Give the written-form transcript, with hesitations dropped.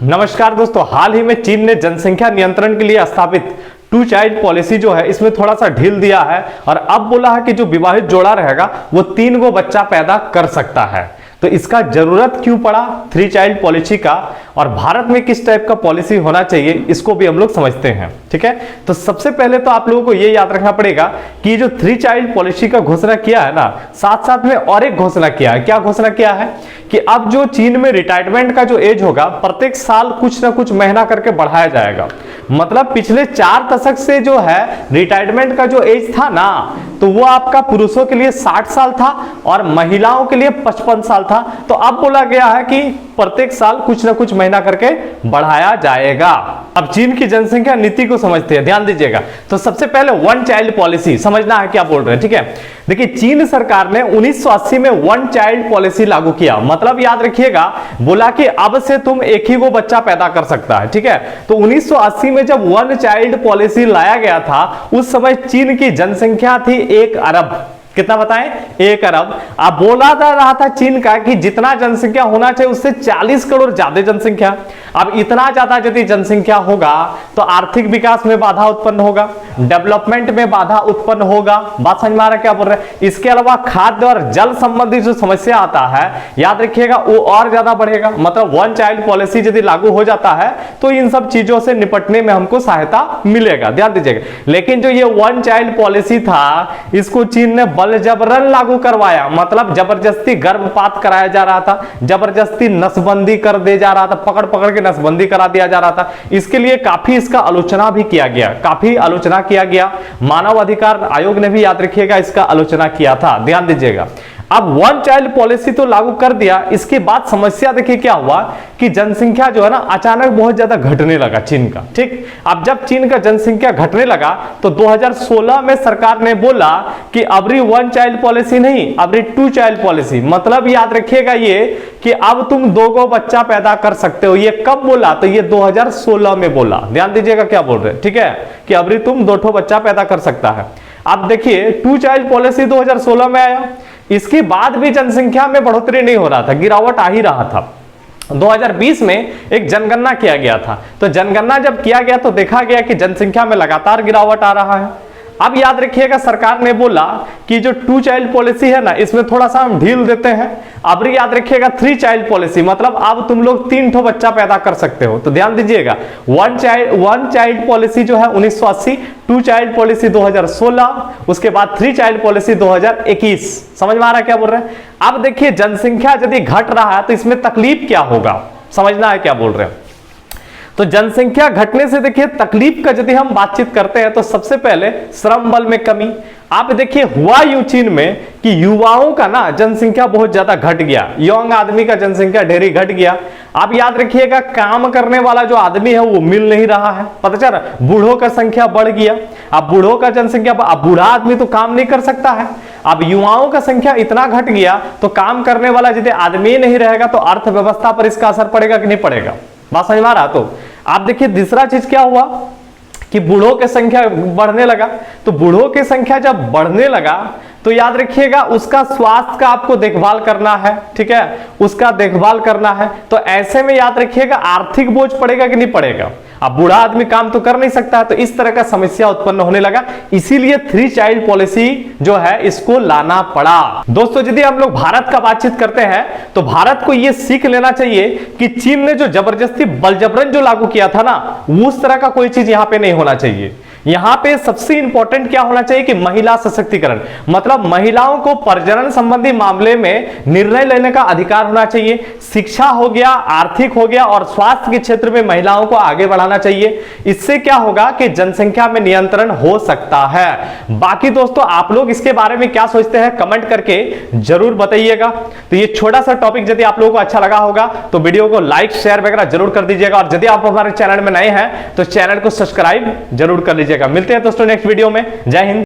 नमस्कार दोस्तों, हाल ही में चीन ने जनसंख्या नियंत्रण के लिए स्थापित 2 चाइल्ड पॉलिसी जो है इसमें थोड़ा सा ढील दिया है और अब बोला है कि जो विवाहित जोड़ा रहेगा वो 3 गो बच्चा पैदा कर सकता है। तो इसका जरूरत क्यों पड़ा 3 चाइल्ड पॉलिसी का और भारत में किस टाइप का पॉलिसी होना चाहिए इसको भी हम लोग समझते हैं। ठीक है, तो सबसे पहले तो आप लोगों को ये याद रखना पड़ेगा कि जो 3 चाइल्ड पॉलिसी का घोषणा किया है ना, साथ साथ में और एक घोषणा किया है। क्या घोषणा किया है कि अब जो चीन में रिटायरमेंट का जो एज होगा प्रत्येक साल कुछ ना कुछ महीना करके बढ़ाया जाएगा। मतलब पिछले 4 दशक से जो है रिटायरमेंट का जो एज था ना, तो वो आपका पुरुषों के लिए 60 साल था और महिलाओं के लिए 55 साल था। तो अब बोला गया है कि प्रत्येक साल कुछ ना कुछ महीना करके बढ़ाया जाएगा। अब चीन की जनसंख्या नीति को समझते हैं, ध्यान दीजिएगा। तो सबसे पहले 1 चाइल्ड पॉलिसी समझना है क्या बोल रहे हैं। ठीक है, देखिए चीन सरकार ने 1980 में 1 चाइल्ड पॉलिसी लागू किया। मतलब याद रखिएगा, बोला कि अब से तुम एक ही को बच्चा पैदा कर सकता है। ठीक है, तो 1980 में जब 1 चाइल्ड पॉलिसी लाया गया था उस समय चीन की जनसंख्या थी 1 अरब। कितना बताएं? 1 अरब। अब बोला जा रहा था चीन का कि जितना जनसंख्या होना चाहिए उससे 40 करोड़ ज्यादा जनसंख्या। अब इतना ज्यादा यदि जनसंख्या होगा तो आर्थिक विकास में बाधा उत्पन्न होगा, डेवलपमेंट में बाधा उत्पन्न होगा। बात समझ में आ रहा है क्या बोल रहे हैं? इसके अलावा खाद्य और जल संबंधी जो समस्या आता है याद रखिएगा वो और ज्यादा बढ़ेगा। मतलब 1 चाइल्ड पॉलिसी यदि लागू हो जाता है तो इन सब चीजों से निपटने में हमको सहायता मिलेगा, ध्यान दीजिएगा। लेकिन जो ये 1 चाइल्ड पॉलिसी था इसको चीन ने बल जबरन लागू करवाया। मतलब जबरदस्ती गर्भपात कराया जा रहा था, जबरदस्ती नसबंदी कर दे जा रहा था, पकड़ पकड़ के नसबंदी करा दिया जा रहा था। इसके लिए काफी इसका आलोचना भी किया गया, काफी आलोचना किया गया। मानव अधिकार आयोग ने भी याद रखिएगा इसका आलोचना किया था, ध्यान दीजिएगा। अब 1 चाइल्ड पॉलिसी तो लागू कर दिया, इसके बाद समस्या देखिए क्या हुआ कि जनसंख्या जो है ना अचानक बहुत ज्यादा घटने लगा चीन का। ठीक, अब जब चीन का जनसंख्या घटने लगा तो 2016 में सरकार ने बोला कि अबरी 1 चाइल्ड पॉलिसी नहीं, अबरी 2 चाइल्ड पॉलिसी। मतलब याद रखिएगा ये कि अब तुम 2 गो बच्चा पैदा कर सकते हो। ये कब बोला? तो ये 2016 में बोला। ध्यान दीजिएगा क्या बोल रहे हैं। ठीक है, कि अबरी तुम 2 ठो बच्चा पैदा कर सकता है। अब देखिए 2 चाइल्ड पॉलिसी 2016 में आया, इसके बाद भी जनसंख्या में बढ़ोतरी नहीं हो रहा था, गिरावट आ ही रहा था। 2020 में एक जनगणना किया गया था, तो जनगणना जब किया गया तो देखा गया कि जनसंख्या में लगातार गिरावट आ रहा है। अब याद रखिएगा सरकार ने बोला कि जो 2 चाइल्ड पॉलिसी है ना इसमें थोड़ा सा हम ढील देते हैं। अब याद रखिएगा 3 चाइल्ड पॉलिसी, मतलब अब तुम लोग 3 ठो बच्चा पैदा कर सकते हो। तो ध्यान दीजिएगा 1 चाइल्ड पॉलिसी जो है 1980, 2 चाइल्ड पॉलिसी 2016, उसके बाद 3 चाइल्ड पॉलिसी 2021। समझ में आ रहा है क्या बोल रहे हैं? अब देखिए जनसंख्या यदि घट रहा है तो इसमें तकलीफ क्या होगा, समझना है क्या बोल रहे हैं। तो जनसंख्या घटने से देखिए तकलीफ का यदि हम बातचीत करते हैं तो सबसे पहले श्रम बल में कमी। आप देखिए हुआ यूं चीन में कि युवाओं का ना जनसंख्या बहुत ज्यादा घट गया, यंग आदमी का जनसंख्या ढेरी घट गया। आप याद रखिएगा काम करने वाला जो आदमी है वो मिल नहीं रहा है, पता चल रहा। बूढ़ों का संख्या बढ़ गया, अब बूढ़ों का जनसंख्या, अब बूढ़ा आदमी तो काम नहीं कर सकता है। अब युवाओं का संख्या इतना घट गया तो काम करने वाला यदि आदमी नहीं रहेगा तो अर्थव्यवस्था पर इसका असर पड़ेगा कि नहीं पड़ेगा? बात समझ में आ रहा? तो आप देखिए दूसरा चीज क्या हुआ कि बूढ़ों की संख्या बढ़ने लगा। तो बूढ़ों की संख्या जब बढ़ने लगा तो याद रखिएगा उसका स्वास्थ्य का आपको देखभाल करना है। ठीक है, उसका देखभाल करना है। तो ऐसे में याद रखिएगा आर्थिक बोझ पड़ेगा कि नहीं पड़ेगा? अब बूढ़ा आदमी काम तो कर नहीं सकता है, तो इस तरह का समस्या उत्पन्न होने लगा। इसीलिए 3 चाइल्ड पॉलिसी जो है इसको लाना पड़ा। दोस्तों यदि हम लोग भारत का बातचीत करते हैं तो भारत को यह सीख लेना चाहिए कि चीन ने जो जबरदस्ती बलजबरन जो लागू किया था ना, उस तरह का कोई चीज यहां पे नहीं होना चाहिए। यहां पे सबसे इंपॉर्टेंट क्या होना चाहिए कि महिला सशक्तिकरण, मतलब महिलाओं को प्रजनन संबंधी मामले में निर्णय लेने का अधिकार होना चाहिए। शिक्षा हो गया, आर्थिक हो गया और स्वास्थ्य के क्षेत्र में महिलाओं को आगे बढ़ाना चाहिए। इससे क्या होगा कि जनसंख्या में नियंत्रण हो सकता है। बाकी दोस्तों आप लोग इसके बारे में क्या सोचते हैं कमेंट करके जरूर बताइएगा। तो ये छोटा सा टॉपिक यदि आप लोगों को अच्छा लगा होगा तो वीडियो को लाइक शेयर वगैरह जरूर कर दीजिएगा। और यदि आप हमारे चैनल में नए हैं तो चैनल को सब्सक्राइब जरूर कर लीजिएगा। मिलते हैं दोस्तों नेक्स्ट वीडियो में। जय हिंद।